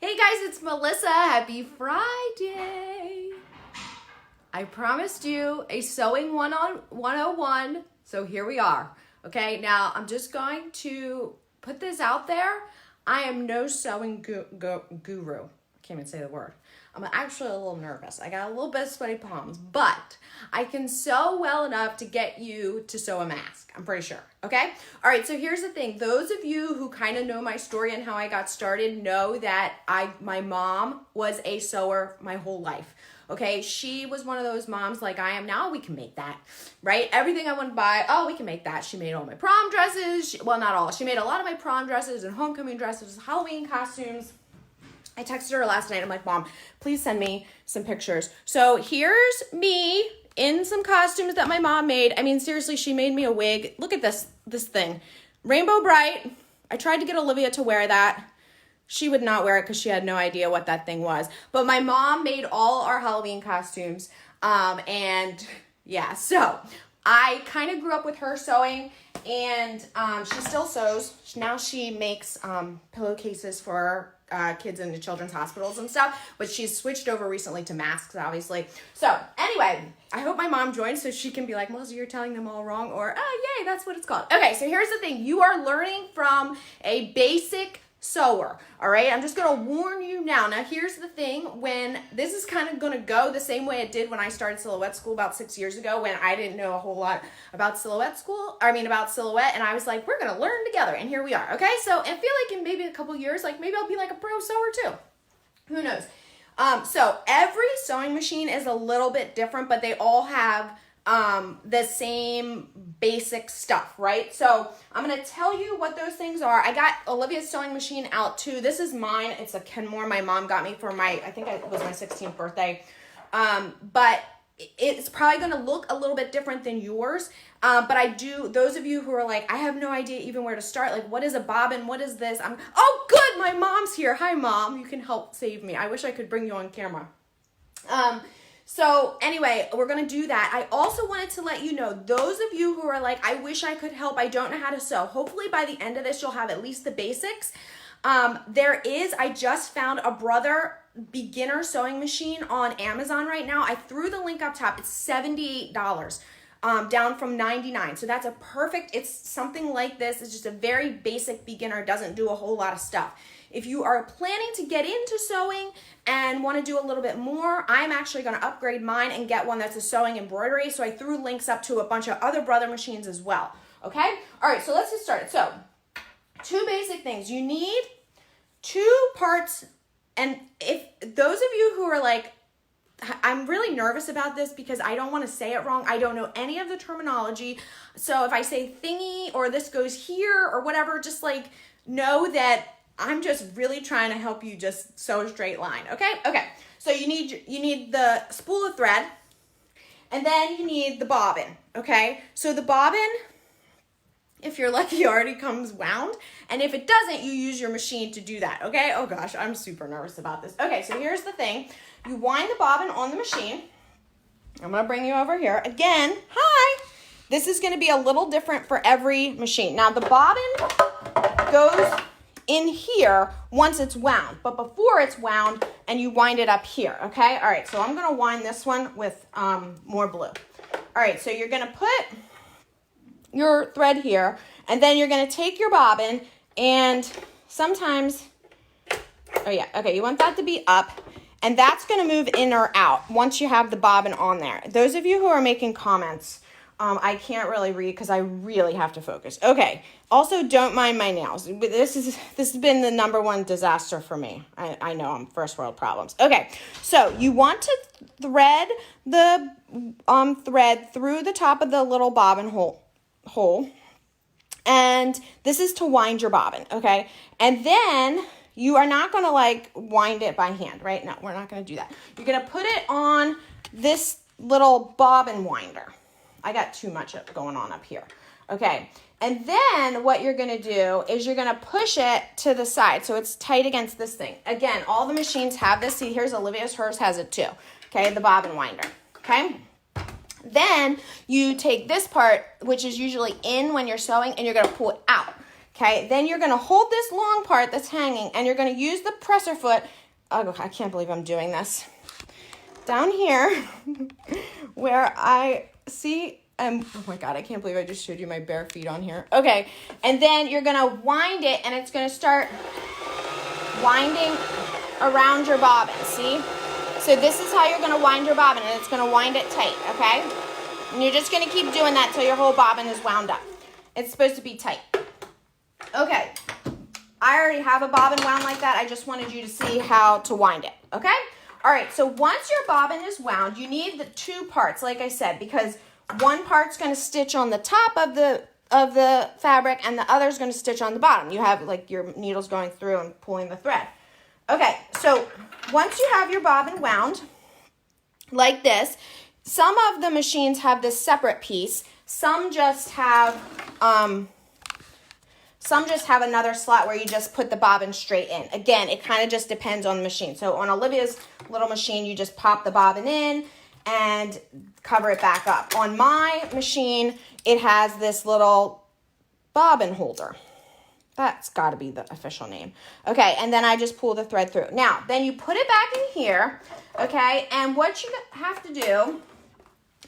Hey guys, it's Melissa. Happy Friday. I promised you a sewing 101, so here we are. Okay, now I'm just going to put this out there. I am no sewing guru. I can't even say the word. I'm actually a little nervous. I got a little bit of sweaty palms, but I can sew well enough to get you to sew a mask. I'm pretty sure, okay? All right, so here's the thing. Those of you who kind of know my story and how I got started know that my mom was a sewer my whole life. Okay, she was one of those moms like I am now. We can make that, right? Everything I want to buy, oh, we can make that. She made all my prom dresses. Well, not all. She made a lot of my prom dresses and homecoming dresses, Halloween costumes. I texted her last night. I'm like, Mom, please send me some pictures. So here's me in some costumes that my mom made. I mean, seriously, she made me a wig. Look at this thing. Rainbow Bright. I tried to get Olivia to wear that. She would not wear it because she had no idea what that thing was. But my mom made all our Halloween costumes. And yeah, so I kind of grew up with her sewing, and she still sews. Now she makes pillowcases for kids in the children's hospitals and stuff, but she's switched over recently to masks, obviously. So anyway, I hope my mom joins so she can be like, Melissa, you're telling them all wrong, or, oh, yay, that's what it's called. Okay, so here's the thing. You are learning from a basic sewer, all right? I'm just gonna warn you now. Now, here's the thing. When this is kind of gonna go the same way it did when I started Silhouette School about 6 years ago, when I didn't know a whole lot about Silhouette, and I was like, we're gonna learn together, and here we are, okay? So I feel like in maybe a couple years, like maybe I'll be like a pro sewer too. Who knows? So every sewing machine is a little bit different, but they all have the same basic stuff, right? So I'm going to tell you what those things are. I got Olivia's sewing machine out too. This is mine. It's a Kenmore my mom got me for I think it was my 16th birthday. But it's probably going to look a little bit different than yours. But those of you who are like, I have no idea even where to start. Like, what is a bobbin? What is this? Oh, good. My mom's here. Hi, Mom. You can help save me. I wish I could bring you on camera. So anyway, we're going to do that. I also wanted to let you know, those of you who are like, I wish I could help, I don't know how to sew. Hopefully by the end of this, you'll have at least the basics. I just found a Brother beginner sewing machine on Amazon right now. I threw the link up top. It's $78, down from $99. So that's it's something like this. It's just a very basic beginner, doesn't do a whole lot of stuff. If you are planning to get into sewing and want to do a little bit more, I'm actually going to upgrade mine and get one that's a sewing embroidery. So I threw links up to a bunch of other Brother machines as well. Okay? All right, so let's get started. So, two basic things. You need 2 parts, and if those of you who are like, I'm really nervous about this because I don't want to say it wrong. I don't know any of the terminology. So if I say thingy or this goes here or whatever, just like know that I'm just really trying to help you just sew a straight line, okay? Okay, so you need the spool of thread, and then you need the bobbin, okay? So the bobbin, if you're lucky, already comes wound, and if it doesn't, you use your machine to do that, okay? Oh gosh, I'm super nervous about this. Okay, so here's the thing. You wind the bobbin on the machine. I'm gonna bring you over here. Again, hi! This is gonna be a little different for every machine. Now the bobbin goes in here once it's wound, but before it's wound, and you wind it up here, okay? All right, so I'm gonna wind this one with more blue. All right, so you're gonna put your thread here, and then you're gonna take your bobbin, and sometimes, oh yeah, okay, you want that to be up, and that's gonna move in or out once you have the bobbin on there. Those of you who are making comments, I can't really read because I really have to focus. Okay. Also, don't mind my nails. This has been the #1 disaster for me. I know, I'm first world problems. Okay. So you want to thread the thread through the top of the little bobbin hole. And this is to wind your bobbin. Okay. And then you are not going to like wind it by hand, right? No, we're not going to do that. You're going to put it on this little bobbin winder. I got too much going on up here. Okay, and then what you're gonna do is you're gonna push it to the side so it's tight against this thing. Again, all the machines have this. See, here's Olivia's, hers has it too. Okay, the bobbin winder, okay? Then you take this part, which is usually in when you're sewing, and you're gonna pull it out. Okay, then you're gonna hold this long part that's hanging and you're gonna use the presser foot. Oh, I can't believe I'm doing this. Down here, where I see, oh my God, I can't believe I just showed you my bare feet on here. Okay, and then you're gonna wind it and it's gonna start winding around your bobbin, see? So this is how you're gonna wind your bobbin, and it's gonna wind it tight, okay? And you're just gonna keep doing that till your whole bobbin is wound up. It's supposed to be tight. Okay, I already have a bobbin wound like that. I just wanted you to see how to wind it, okay? All right, so once your bobbin is wound, you need the two parts, like I said, because one part's gonna stitch on the top of the fabric and the other's gonna stitch on the bottom. You have like your needles going through and pulling the thread. Okay, so once you have your bobbin wound like this, some of the machines have this separate piece. Some just have another slot where you just put the bobbin straight in. Again, it kind of just depends on the machine. So on Olivia's little machine, you just pop the bobbin in and cover it back up. On my machine, it has this little bobbin holder. That's got to be the official name. Okay, and then I just pull the thread through. Now, then you put it back in here, okay, and what you have to do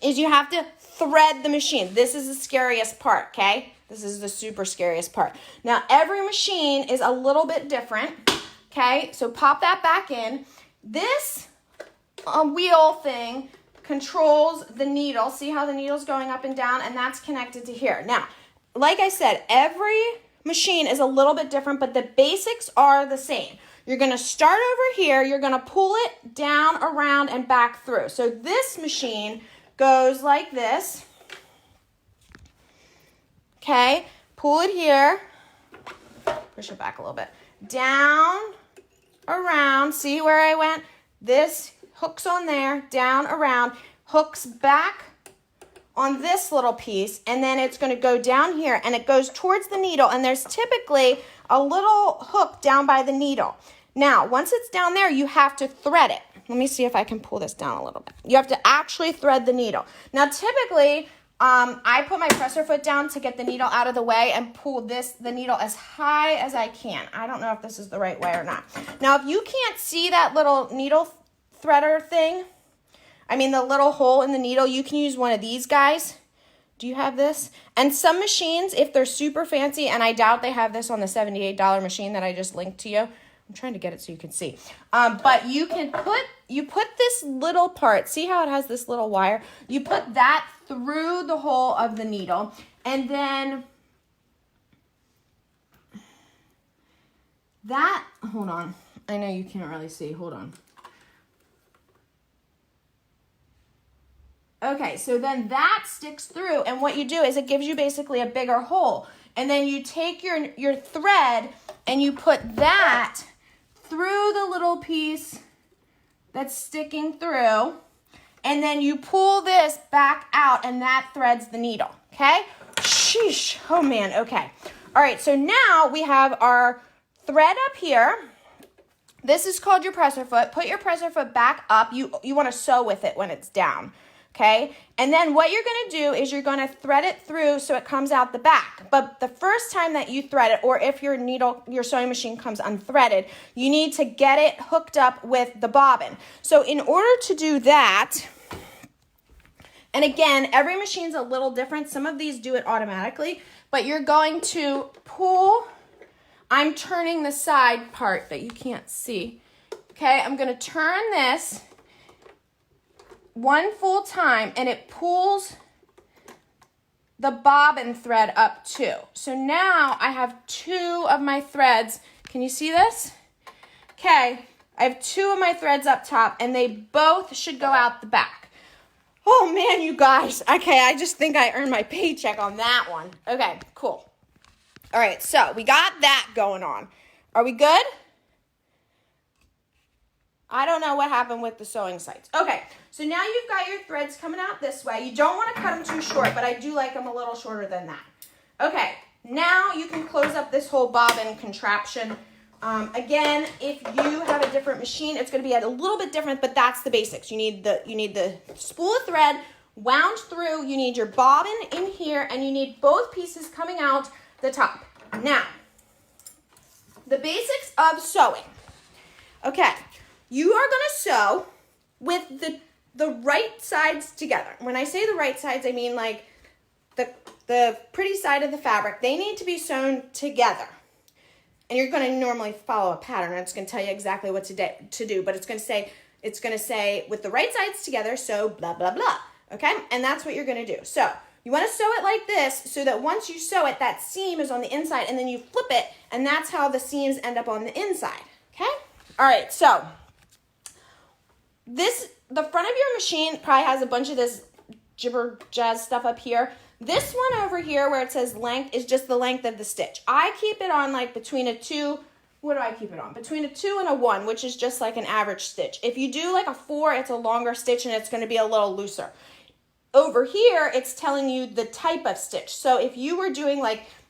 is you have to thread the machine. This is the scariest part, okay? This is the super scariest part. Now, every machine is a little bit different, okay? So pop that back in. This wheel thing controls the needle. See how the needle's going up and down? And that's connected to here. Now, like I said, every machine is a little bit different, but the basics are the same. You're going to start over here. You're going to pull it down, around, and back through. So this machine goes like this. Okay, pull it here. Push it back a little bit. Down, around. See where I went? This hooks on there, down, around, hooks back on this little piece, and then it's going to go down here, and it goes towards the needle, and there's typically a little hook down by the needle. Now, once it's down there, you have to thread it. Let me see if I can pull this down a little bit. You have to actually thread the needle. Now, typically, I put my presser foot down to get the needle out of the way and pull the needle as high as I can. I don't know if this is the right way or not. Now, if you can't see that little needle threader thing, the little hole in the needle, you can use one of these guys. Do you have this? And some machines, if they're super fancy, and I doubt they have this on the $78 machine that I just linked to you. I'm trying to get it so you can see. But you put this little part, see how it has this little wire? You put that through the hole of the needle, and then that, hold on. I know you can't really see, hold on. Okay, so then that sticks through, and what you do is it gives you basically a bigger hole. And then you take your thread and you put that through the little piece that's sticking through, and then you pull this back out, and that threads the needle, okay? Sheesh, oh man, okay. All right, so now we have our thread up here. This is called your presser foot. Put your presser foot back up. You want to sew with it when it's down. Okay, and then what you're going to do is you're going to thread it through so it comes out the back. But the first time that you thread it, or if your sewing machine comes unthreaded, you need to get it hooked up with the bobbin. So in order to do that, and again, every machine's a little different. Some of these do it automatically, but you're going to pull. I'm turning the side part that you can't see. Okay, I'm going to turn this one full time, and it pulls the bobbin thread up too. So now I have two of my threads. Can you see this? Okay, I have two of my threads up top, and they both should go out the back. Oh man, you guys. Okay, I just think I earned my paycheck on that one. Okay, cool. All right, so we got that going on. Are we good? I don't know what happened with the sewing sites. Okay, so now you've got your threads coming out this way. You don't want to cut them too short, but I do like them a little shorter than that. Okay, now you can close up this whole bobbin contraption. Again, if you have a different machine, it's going to be a little bit different, but that's the basics. You need the spool of thread wound through. You need your bobbin in here, and you need both pieces coming out the top. Now, the basics of sewing. Okay, you are gonna sew with the right sides together. When I say the right sides, I mean like the pretty side of the fabric. They need to be sewn together. And you're gonna normally follow a pattern. It's gonna tell you exactly what to do, but it's gonna say with the right sides together, sew blah, blah, blah, okay? And that's what you're gonna do. So you wanna sew it like this so that once you sew it, that seam is on the inside, and then you flip it, and that's how the seams end up on the inside, okay? All right, so the front of your machine probably has a bunch of this jibber jazz stuff up here. This one over here where it says length is just the length of the stitch. I keep it on like between a 2, what do I keep it on? Between a 2 and a 1, which is just like an average stitch. If you do like a 4, it's a longer stitch and it's gonna be a little looser. Over here, it's telling you the type of stitch. So if you were doing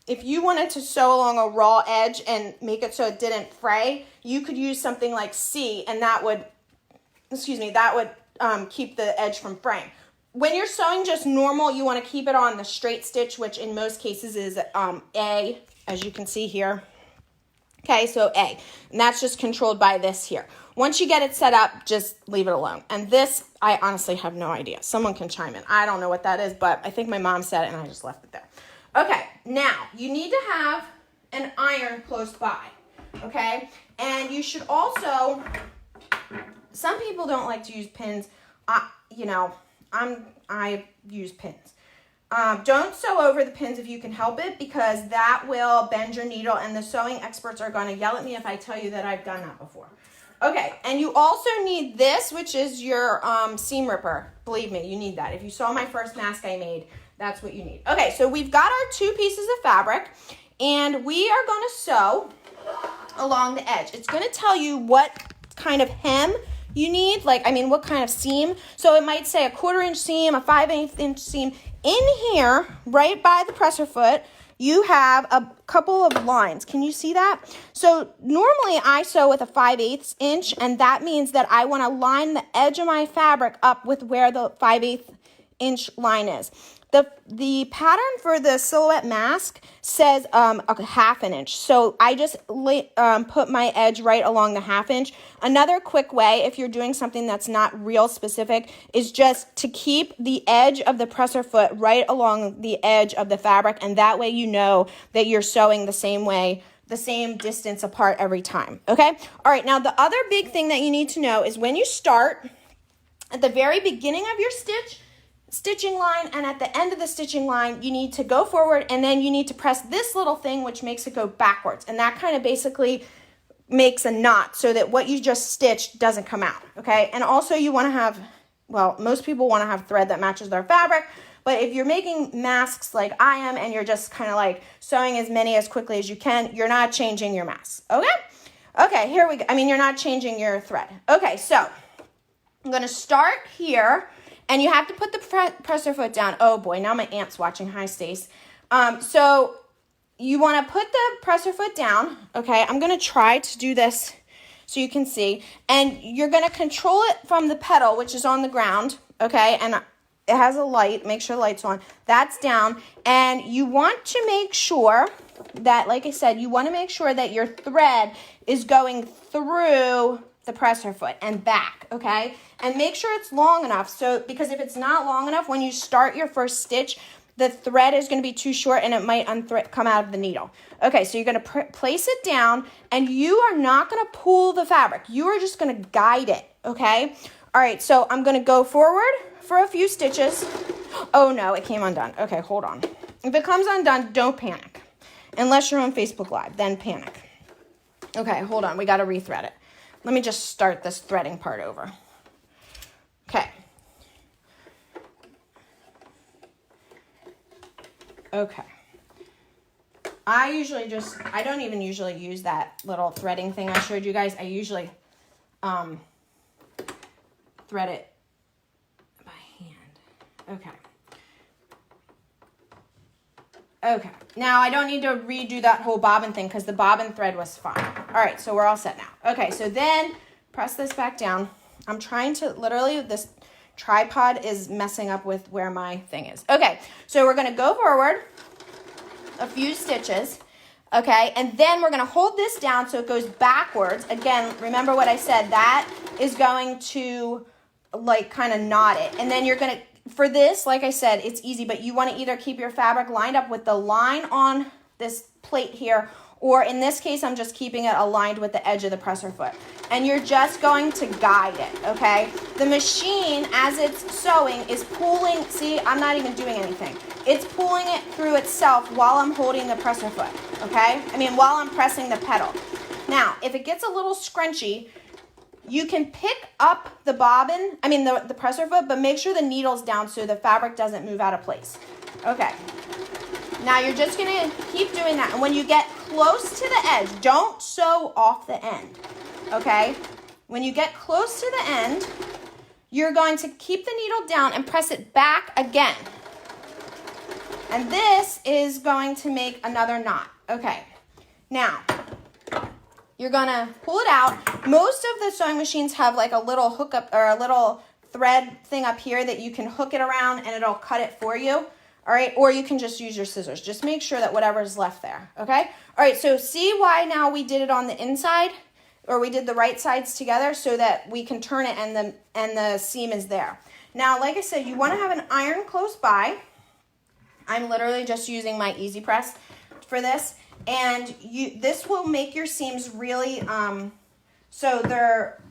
if you wanted to sew along a raw edge and make it so it didn't fray, you could use something like C, and that would keep the edge from fraying. When you're sewing just normal, you want to keep it on the straight stitch, which in most cases is A, as you can see here. Okay, so A, and that's just controlled by this here. Once you get it set up, just leave it alone. And this, I honestly have no idea. Someone can chime in. I don't know what that is, but I think my mom said it and I just left it there. Okay, now you need to have an iron close by, okay? And you should also, some people don't like to use pins. I use pins. Don't sew over the pins if you can help it, because that will bend your needle, and the sewing experts are going to yell at me if I tell you that I've done that before. Okay, and you also need this, which is your seam ripper. Believe me, you need that. If you saw my first mask I made, that's what you need. Okay, so we've got our 2 pieces of fabric, and we are going to sew along the edge. It's going to tell you what kind of hem you need, what kind of seam. So it might say a 1/4 inch seam, a 5/8 inch seam. In here, right by the presser foot, you have a couple of lines. Can you see that? So normally I sew with a 5/8 inch, and that means that I want to line the edge of my fabric up with where the 5/8 inch line is. The pattern for the silhouette mask says a 1/2 inch. So I just put my edge right along the 1/2 inch. Another quick way, if you're doing something that's not real specific, is just to keep the edge of the presser foot right along the edge of the fabric, and that way you know that you're sewing the same way, the same distance apart every time, okay? All right, now the other big thing that you need to know is when you start, at the very beginning of your stitching line and at the end of the stitching line, you need to go forward, and then you need to press this little thing, which makes it go backwards, and that kind of basically makes a knot so that what you just stitched doesn't come out, okay? And also you want to have, most people want to have thread that matches their fabric, but if you're making masks like I am and you're just kind of like sewing as many as quickly as you can, you're not changing your mask, okay? Okay, here we go. You're not changing your thread. Okay, so I'm going to start here. And you have to put the presser foot down. Oh boy, now my aunt's watching. Hi, Stace. So you want to put the presser foot down. Okay, I'm going to try to do this so you can see. And you're going to control it from the pedal, which is on the ground. Okay, and it has a light. Make sure the light's on. That's down. And you want to make sure that, like I said, you want to make sure that your thread is going through the presser foot and back, okay? And make sure it's long enough, because if it's not long enough, when you start your first stitch, the thread is going to be too short and it might come out of the needle. Okay, so you're going to place it down, and you are not going to pull the fabric. You are just going to guide it, okay? All right, so I'm going to go forward for a few stitches. Oh no, it came undone. Okay, hold on. If it comes undone, don't panic. Unless you're on Facebook Live, then panic. Okay, hold on. We got to rethread it. Let me just start this threading part over. Okay. Okay. I don't even usually use that little threading thing I showed you guys. I usually thread it by hand. Okay. Okay, now I don't need to redo that whole bobbin thing because the bobbin thread was fine. All right, so we're all set now. Okay, so then press this back down. I'm trying to, literally, this tripod is messing up with where my thing is. Okay, so we're going to go forward a few stitches. Okay, and then we're gonna hold this down so it goes backwards. Again, remember what I said, that is going to like kind of knot it. And then you're gonna, for this, like I said, it's easy, but you wanna either keep your fabric lined up with the line on this plate here, or in this case, I'm just keeping it aligned with the edge of the presser foot. And you're just going to guide it, okay? The machine, as it's sewing, is pulling, see, I'm not even doing anything. It's pulling it through itself while I'm holding the presser foot, okay? I mean, while I'm pressing the pedal. Now, if it gets a little scrunchy, you can pick up the bobbin, I mean the presser foot, but make sure the needle's down so the fabric doesn't move out of place. Okay. Now you're just gonna keep doing that. And when you get close to the edge, don't sew off the end, okay? When you get close to the end, you're going to keep the needle down and press it back again. And this is going to make another knot. Okay, now you're gonna pull it out. Most of the sewing machines have like a little hookup or a little thread thing up here that you can hook it around and it'll cut it for you. All right, or you can just use your scissors. Just make sure that whatever's left there, okay? All right, so see why now we did it on the inside, or we did the right sides together so that we can turn it and the seam is there. Now, like I said, you wanna have an iron close by. I'm literally just using my Easy Press for this, and this will make your seams really, so they're,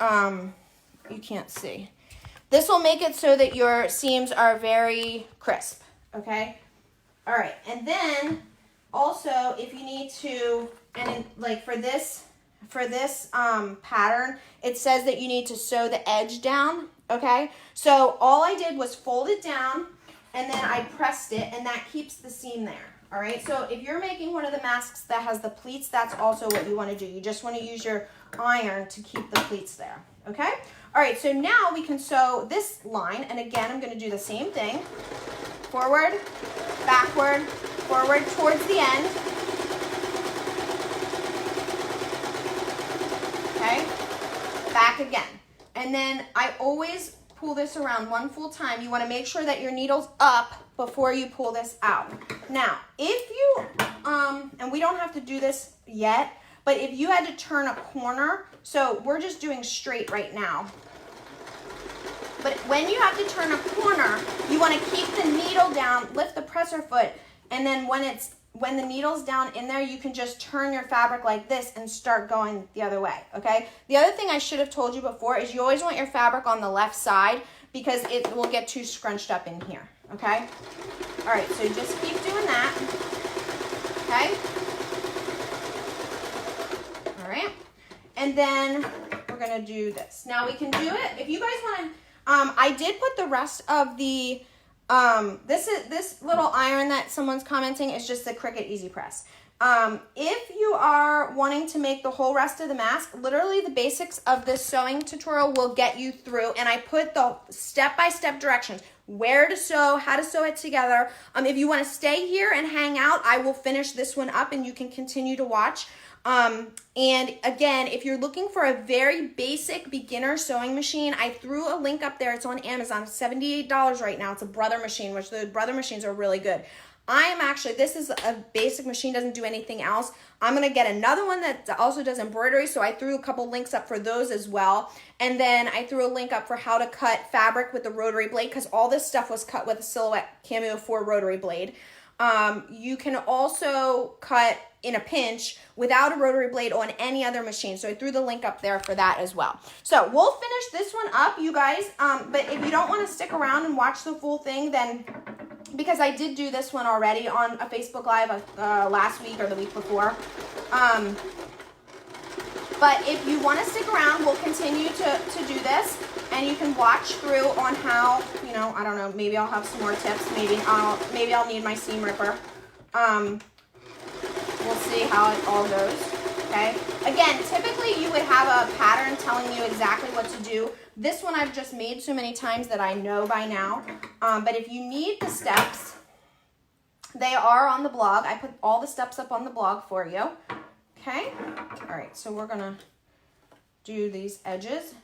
you can't see. This will make it so that your seams are very crisp. Okay, all right, and then also if you need to, and like for this pattern, it says that you need to sew the edge down. Okay, so all I did was fold it down and then I pressed it, and that keeps the seam there. All right, so if you're making one of the masks that has the pleats, that's also what you want to do. You just want to use your iron to keep the pleats there. Okay, all right, so now we can sew this line, and again I'm going to do the same thing. Forward, backward, forward towards the end. Okay, back again. And then I always pull this around one full time. You want to make sure that your needle's up before you pull this out. Now, if you, and we don't have to do this yet, but if you had to turn a corner, so we're just doing straight right now. But when you have to turn a corner, you want to keep the needle down, lift the presser foot, and then when the needle's down in there, you can just turn your fabric like this and start going the other way, okay? The other thing I should have told you before is you always want your fabric on the left side because it will get too scrunched up in here, okay? All right, so just keep doing that, okay? All right, and then we're gonna do this. Now we can do it, if you guys wanna, I did put the rest of the, this little iron that someone's commenting is just the Cricut Easy Press. If you are wanting to make the whole rest of the mask, literally the basics of this sewing tutorial will get you through, and I put the step-by-step directions, where to sew, how to sew it together. If you want to stay here and hang out, I will finish this one up and you can continue to watch. And again, if you're looking for a very basic beginner sewing machine, I threw a link up there. It's on Amazon, $78 right now. It's a Brother machine, which the Brother machines are really good. This is a basic machine, doesn't do anything else. I'm going to get another one that also does embroidery, so I threw a couple links up for those as well. And then I threw a link up for how to cut fabric with the rotary blade, because all this stuff was cut with a Silhouette Cameo 4 rotary blade. You can also cut in a pinch without a rotary blade on any other machine. So I threw the link up there for that as well. So we'll finish this one up, you guys. But if you don't want to stick around and watch the full thing, then because I did do this one already on a Facebook Live last week or the week before. But if you want to stick around, we'll continue to do this. And you can watch through on how, you know, I don't know, maybe I'll have some more tips. Maybe I'll need my seam ripper. We'll see how it all goes, okay? Again, typically you would have a pattern telling you exactly what to do. This one I've just made so many times that I know by now. But if you need the steps, they are on the blog. I put all the steps up on the blog for you, okay? All right, so we're gonna do these edges.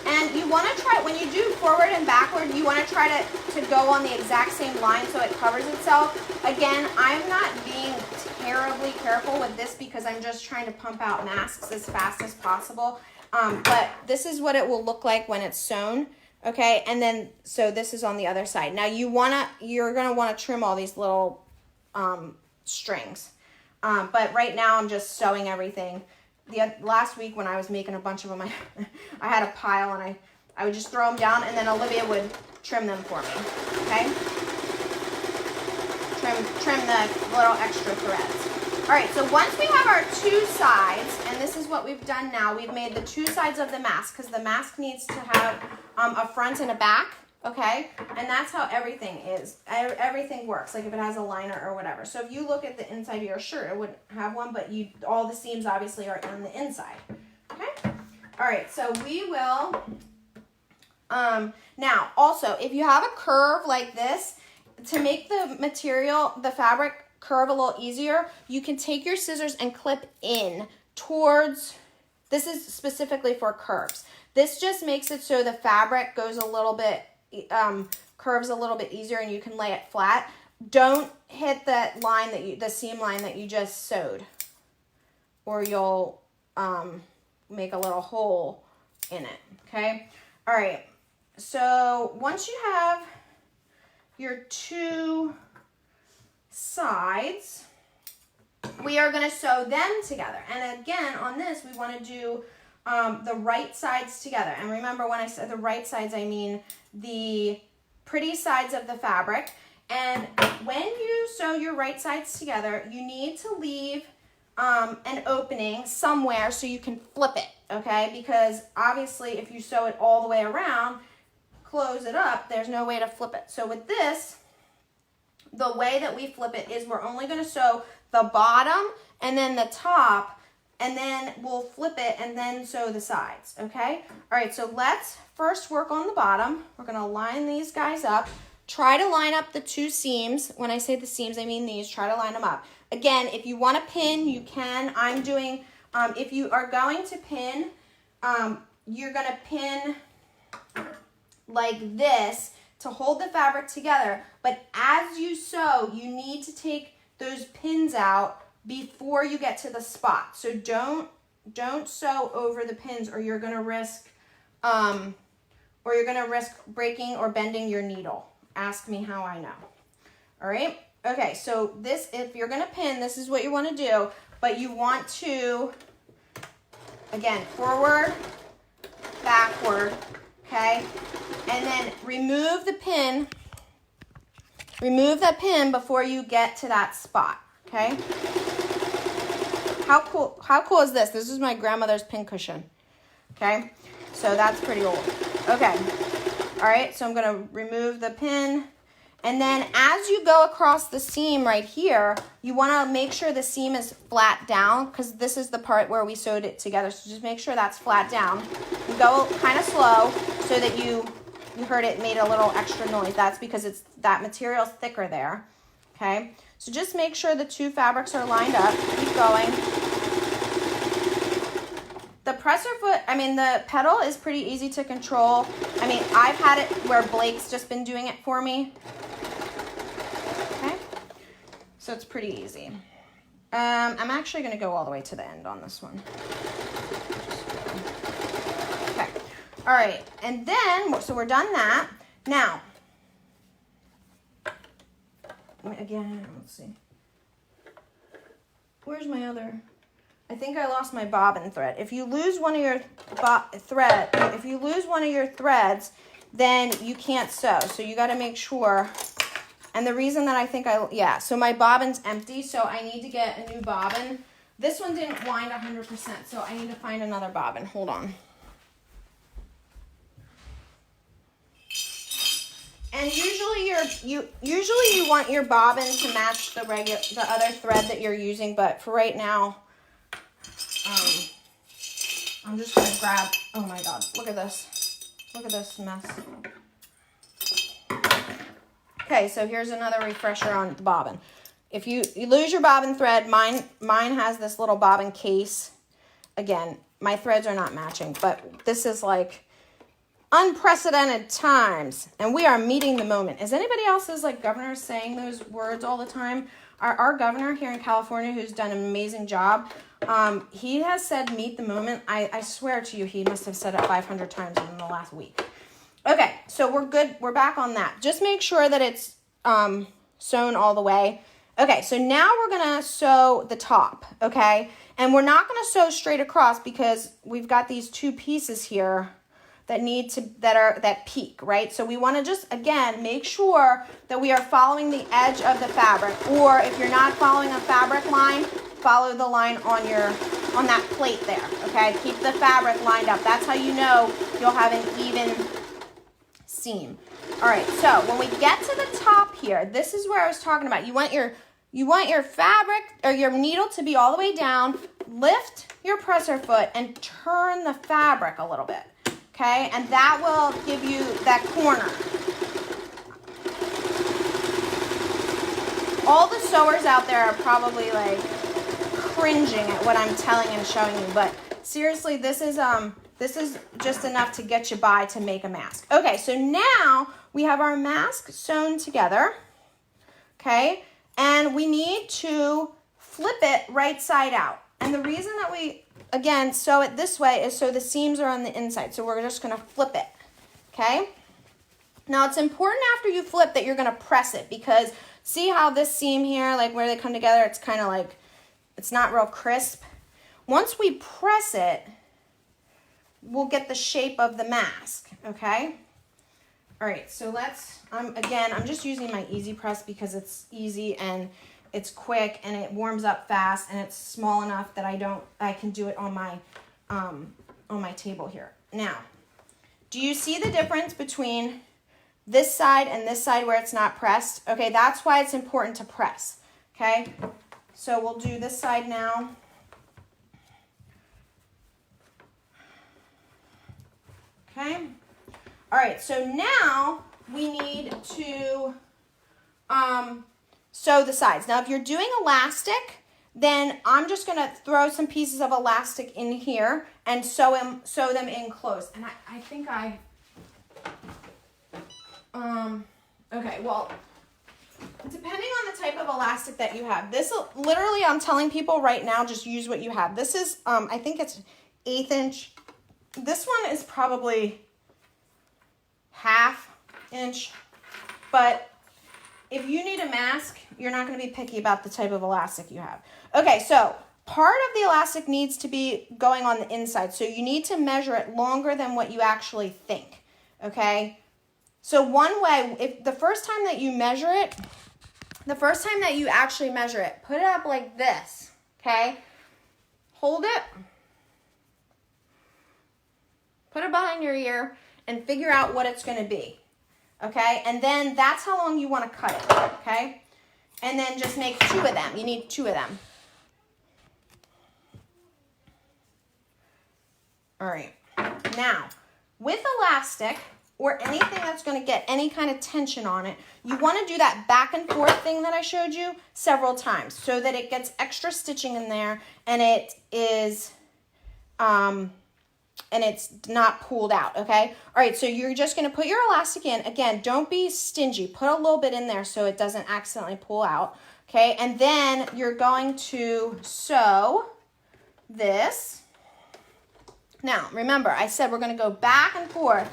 And then you want to try, when you do forward and backward, you want to try to go on the exact same line so it covers itself. Again, I'm not being terribly careful with this because I'm just trying to pump out masks as fast as possible. But this is what it will look like when it's sewn. Okay, and then, so this is on the other side. Now you're gonna wanna trim all these little strings. But right now I'm just sewing everything. Last week when I was making a bunch of them, I had a pile and I would just throw them down and then Olivia would trim them for me, okay? Trim the little extra threads. All right, so once we have our two sides, and this is what we've done now, we've made the two sides of the mask because the mask needs to have a front and a back, okay? And that's how everything is. Everything works, like if it has a liner or whatever. So if you look at the inside of your shirt, it wouldn't have one, but all the seams obviously are on the inside, okay? All right, so we will, now also, if you have a curve like this, to make the material, the fabric curve a little easier, you can take your scissors and clip in towards, this is specifically for curves. This just makes it so the fabric goes a little bit, curves a little bit easier and you can lay it flat. Don't hit that line the seam line that you just sewed, or you'll make a little hole in it, okay? All right, so once you have your two sides, we are going to sew them together. And again, on this, we want to do the right sides together. And remember, when I said the right sides, I mean the pretty sides of the fabric. And when you sew your right sides together, you need to leave an opening somewhere so you can flip it, okay? Because obviously, if you sew it all the way around, close it up, there's no way to flip it. So with this, the way that we flip it is we're only going to sew the bottom and then the top, and then we'll flip it and then sew the sides, okay? All right, so let's first work on the bottom. We're going to line these guys up. Try to line up the two seams. When I say the seams, I mean these. Try to line them up. Again, if you want to pin, you can. I'm doing, if you are going to pin, you're going to pin like this to hold the fabric together. But as you sew, you need to take those pins out before you get to the spot. So don't sew over the pins, or you're going to risk breaking or bending your needle. Ask me how I know. All right? Okay, so this, if you're going to pin, this is what you want to do, but you want to, again, forward, backward, okay? And then remove the pin. Remove that pin before you get to that spot, okay? How cool is this? This is my grandmother's pin cushion, okay? So that's pretty old. Okay, all right, so I'm gonna remove the pin. And then as you go across the seam right here, you wanna make sure the seam is flat down, because this is the part where we sewed it together. So just make sure that's flat down. You go kind of slow so that you heard it made a little extra noise. That's because that material is thicker there, okay? So just make sure the two fabrics are lined up. Keep going. The presser foot, the pedal is pretty easy to control. I've had it where Blake's just been doing it for me. Okay, so it's pretty easy. I'm actually gonna go all the way to the end on this one. Okay, all right, and then, so we're done that. Now, again, let's see. Where's my other? I think I lost my bobbin thread. If you lose one of your threads, then you can't sew. So you got to make sure. And the reason that so my bobbin's empty, so I need to get a new bobbin. This one didn't wind 100%, so I need to find another bobbin. Hold on. And usually you want your bobbin to match the other thread that you're using, but for right now, I'm just gonna grab, oh my God, look at this. Look at this mess. Okay, so here's another refresher on the bobbin. If you lose your bobbin thread, mine has this little bobbin case. Again, my threads are not matching, but this is like unprecedented times, and we are meeting the moment. Is anybody else's like governor saying those words all the time? Our governor here in California, who's done an amazing job, he has said meet the moment. I swear to you, he must have said it 500 times in the last week. Okay, so we're good. We're back on that. Just make sure that it's sewn all the way. Okay, so now we're gonna sew the top, okay? And we're not gonna sew straight across because we've got these two pieces here that peak, right? So we want to just, again, make sure that we are following the edge of the fabric, or if you're not following a fabric line, follow the line on that plate there, okay? Keep the fabric lined up. That's how you know you'll have an even seam. All right, so when we get to the top here, this is where I was talking about. You want your fabric or your needle to be all the way down, lift your presser foot and turn the fabric a little bit. Okay, and that will give you that corner. All the sewers out there are probably like cringing at what I'm telling and showing you, but seriously, this is just enough to get you by to make a mask. Okay, so now we have our mask sewn together, okay, and we need to flip it right side out. And the reason that we, again, sew it this way is so the seams are on the inside. So we're just going to flip it, okay? Now, it's important after you flip that you're going to press it, because see how this seam here, like where they come together, it's kind of like, it's not real crisp. Once we press it, we'll get the shape of the mask, okay? All right, so let's, again, I'm just using my Easy Press because it's easy and it's quick and it warms up fast and it's small enough that I can do it on my table here. Now, do you see the difference between this side and this side where it's not pressed? Okay, that's why it's important to press, okay? So we'll do this side now. Okay. All right, so now we need to sew the sides. Now, if you're doing elastic, then I'm just going to throw some pieces of elastic in here and sew them in close. And I think okay, well, depending on the type of elastic that you have, this literally, I'm telling people right now, just use what you have. This is, I think it's 1/8 inch. This one is probably 1/2 inch, but if you need a mask, you're not going to be picky about the type of elastic you have. Okay, so part of the elastic needs to be going on the inside, so you need to measure it longer than what you actually think, okay? So one way, if the first time that you measure it, put it up like this, okay? Hold it, put it behind your ear, and figure out what it's going to be, okay? And then that's how long you want to cut it, okay? And then just make 2 of them. You need 2 of them. All right. Now, with elastic or anything that's going to get any kind of tension on it, you want to do that back and forth thing that I showed you several times so that it gets extra stitching in there and it is and it's not pulled out, okay? All right, so you're just going to put your elastic in. Again, don't be stingy. Put a little bit in there so it doesn't accidentally pull out, okay? And then you're going to sew this. Now, remember, I said we're going to go back and forth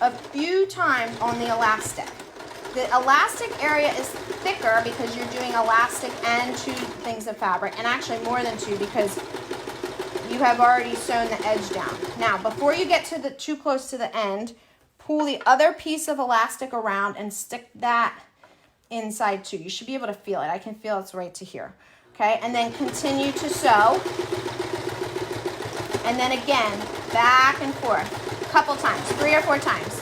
a few times on the elastic. The elastic area is thicker because you're doing elastic and 2 things of fabric, and actually more than 2 because you have already sewn the edge down. Now, before you get to too close to the end, pull the other piece of elastic around and stick that inside too. You should be able to feel it. I can feel it's right to here. Okay, and then continue to sew. And then again, back and forth, a couple times, 3 or 4 times,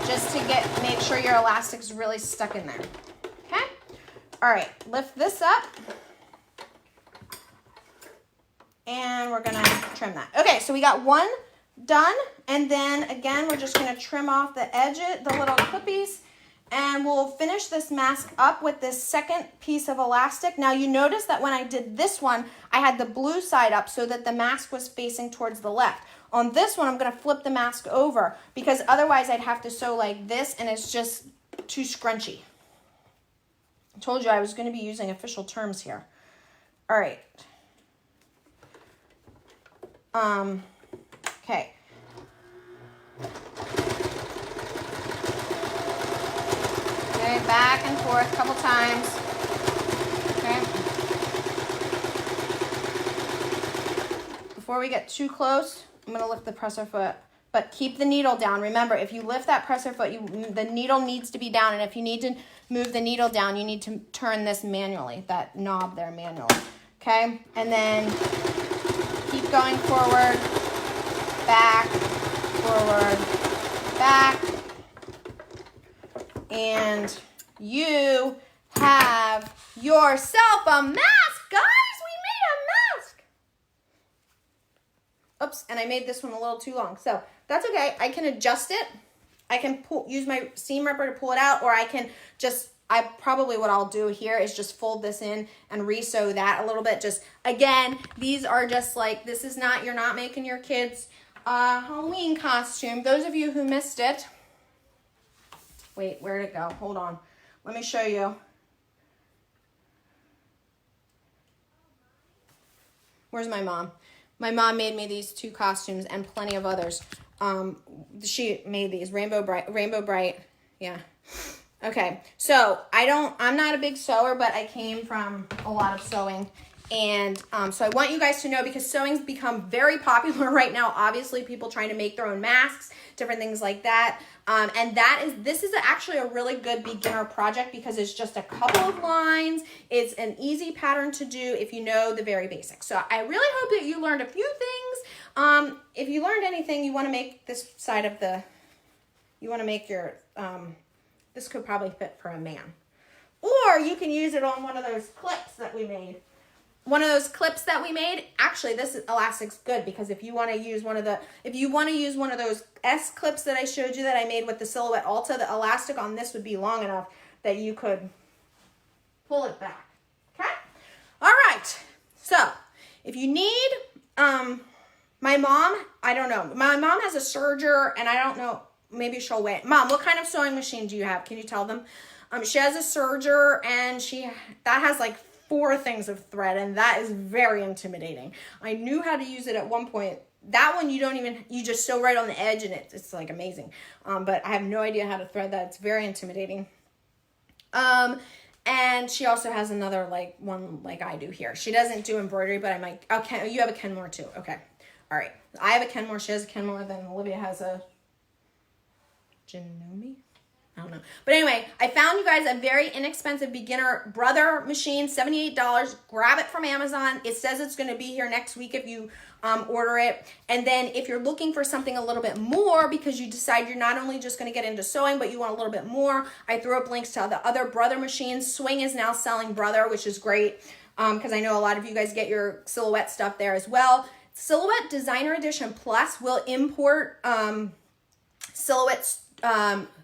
just to make sure your elastic's really stuck in there. Okay, all right, lift this up. And we're going to trim that. Okay, so we got 1 done. And then, again, we're just going to trim off the edges, the little clippies. And we'll finish this mask up with this second piece of elastic. Now you notice that when I did this one, I had the blue side up so that the mask was facing towards the left. On this one, I'm gonna flip the mask over because otherwise I'd have to sew like this and it's just too scrunchy. I told you I was gonna be using official terms here. All right. Okay. Okay, back and forth a couple times. Okay. Before we get too close, I'm going to lift the presser foot, but keep the needle down. Remember, if you lift that presser foot, the needle needs to be down, and if you need to move the needle down, you need to turn this manually, that knob there manually. Okay, and then keep going forward, back, forward, back. And you have yourself a mask, guys. We made a mask. Oops, and I made this one a little too long. So that's okay. I can adjust it. I can use my seam ripper to pull it out, or I can just, what I'll do here is just fold this in and re-sew that a little bit. Just, again, these are just like, this is not, you're not making your kids Halloween costume. Those of you who missed it, wait, where'd it go? Hold on. Let me show you. Where's my mom? My mom made me these two costumes and plenty of others. She made these, Rainbow Bright. Yeah. Okay. So I'm not a big sewer, but I came from a lot of sewing. And so I want you guys to know, because sewing's become very popular right now. Obviously, people trying to make their own masks, different things like that. And this is actually a really good beginner project because it's just a couple of lines. It's an easy pattern to do if you know the very basics. So I really hope that you learned a few things. If you learned anything, you want to make this side of this could probably fit for a man. Or you can use it on one of those clips that we made. Actually, this elastic's good because if you want to use one of those S clips that I showed you that I made with the Silhouette Alta, the elastic on this would be long enough that you could pull it back. Okay? All right. So, if you need, my mom, I don't know. My mom has a serger, and I don't know, maybe she'll wait. Mom, what kind of sewing machine do you have? Can you tell them? She has a serger, and that has like 4 things of thread, and that is very intimidating. I knew how to use it at one point. That one you just sew right on the edge, and it's like amazing. But I have no idea how to thread that. It's very intimidating. And she also has another one like I do here. She doesn't do embroidery, but I might. Okay, you have a Kenmore too. Okay, all right. I have a Kenmore. She has a Kenmore. Then Olivia has a Janome. I don't know. But anyway, I found you guys a very inexpensive beginner brother machine, $78. Grab it from Amazon. It says it's going to be here next week if you order it. And then if you're looking for something a little bit more because you decide you're not only just going to get into sewing, but you want a little bit more, I threw up links to the other brother machines. Swing is now selling brother, which is great because I know a lot of you guys get your Silhouette stuff there as well. Silhouette Designer Edition Plus will import Silhouette's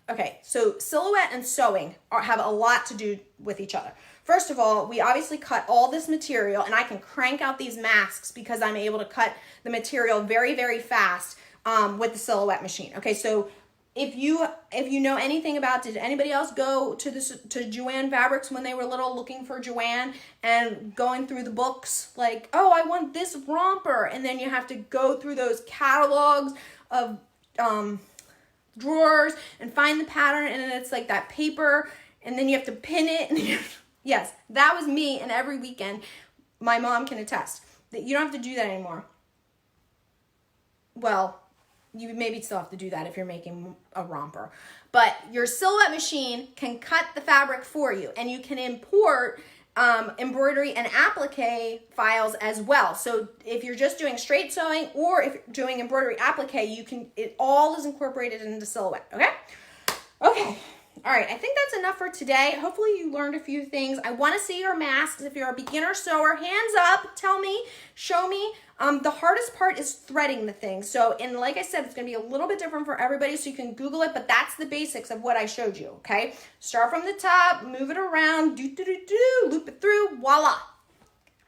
okay, so Silhouette and sewing have a lot to do with each other. First of all, we obviously cut all this material, and I can crank out these masks because I'm able to cut the material very, very fast with the Silhouette machine. Okay, so if you know anything about, did anybody else go to Joann Fabrics when they were little looking for Joann and going through the books like, oh, I want this romper, and then you have to go through those catalogs of drawers and find the pattern, and then it's like that paper, and then you have to pin it. And yes, that was me, and every weekend my mom can attest that you don't have to do that anymore. Well, you maybe still have to do that if you're making a romper, but your Silhouette machine can cut the fabric for you, and you can import embroidery and applique files as well. So if you're just doing straight sewing or if you're doing embroidery applique, it all is incorporated into Silhouette. Okay, All right, I think that's enough for today. Hopefully you learned a few things. I want to see your masks. If you're a beginner sewer, hands up, tell me, show me. The hardest part is threading the thing. So, and like I said, it's going to be a little bit different for everybody, so you can Google it, but that's the basics of what I showed you, okay? Start from the top, move it around, loop it through, voila. I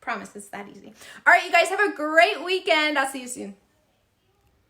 promise it's that easy. All right, you guys have a great weekend. I'll see you soon.